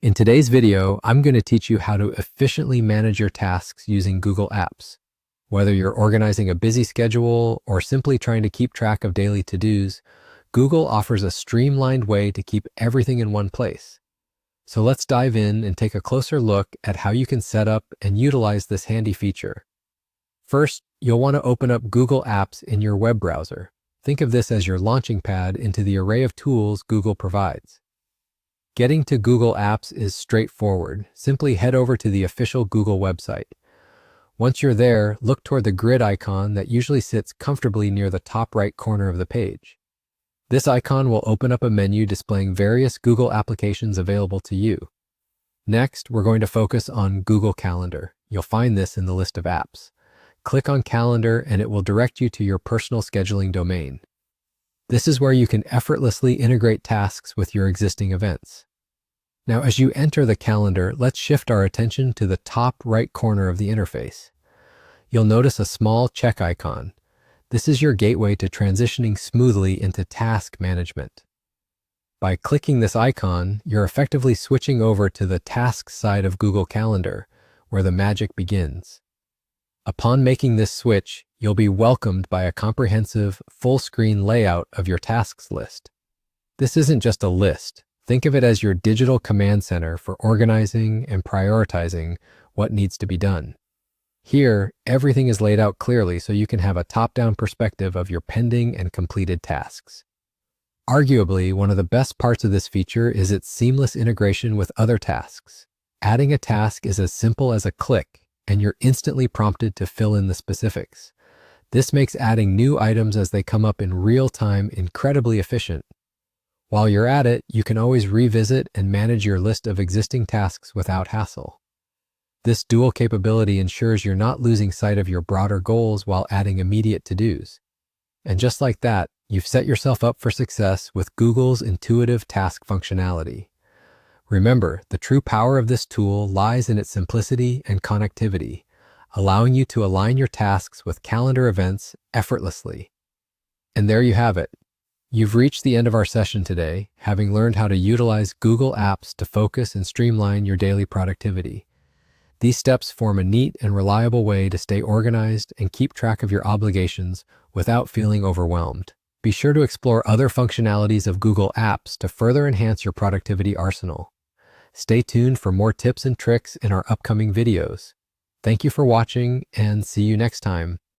In today's video, I'm going to teach you how to efficiently manage your tasks using Google Apps. Whether you're organizing a busy schedule or simply trying to keep track of daily to-dos, Google offers a streamlined way to keep everything in one place. So let's dive in and take a closer look at how you can set up and utilize this handy feature. First, you'll want to open up Google Apps in your web browser. Think of this as your launching pad into the array of tools Google provides. Getting to Google Apps is straightforward. Simply head over to the official Google website. Once you're there, look toward the grid icon that usually sits comfortably near the top right corner of the page. This icon will open up a menu displaying various Google applications available to you. Next, we're going to focus on Google Calendar. You'll find this in the list of apps. Click on Calendar and it will direct you to your personal scheduling domain. This is where you can effortlessly integrate tasks with your existing events. Now, as you enter the calendar, let's shift our attention to the top right corner of the interface. You'll notice a small check icon. This is your gateway to transitioning smoothly into task management. By clicking this icon, you're effectively switching over to the tasks side of Google Calendar, where the magic begins. Upon making this switch, you'll be welcomed by a comprehensive, full-screen layout of your tasks list. This isn't just a list. Think of it as your digital command center for organizing and prioritizing what needs to be done. Here, everything is laid out clearly so you can have a top-down perspective of your pending and completed tasks. Arguably, one of the best parts of this feature is its seamless integration with other tasks. Adding a task is as simple as a click, and you're instantly prompted to fill in the specifics. This makes adding new items as they come up in real time incredibly efficient. While you're at it, you can always revisit and manage your list of existing tasks without hassle. This dual capability ensures you're not losing sight of your broader goals while adding immediate to-dos. And just like that, you've set yourself up for success with Google's intuitive task functionality. Remember, the true power of this tool lies in its simplicity and connectivity, allowing you to align your tasks with calendar events effortlessly. And there you have it. You've reached the end of our session today, having learned how to utilize Google Apps to focus and streamline your daily productivity. These steps form a neat and reliable way to stay organized and keep track of your obligations without feeling overwhelmed. Be sure to explore other functionalities of Google Apps to further enhance your productivity arsenal. Stay tuned for more tips and tricks in our upcoming videos. Thank you for watching and see you next time.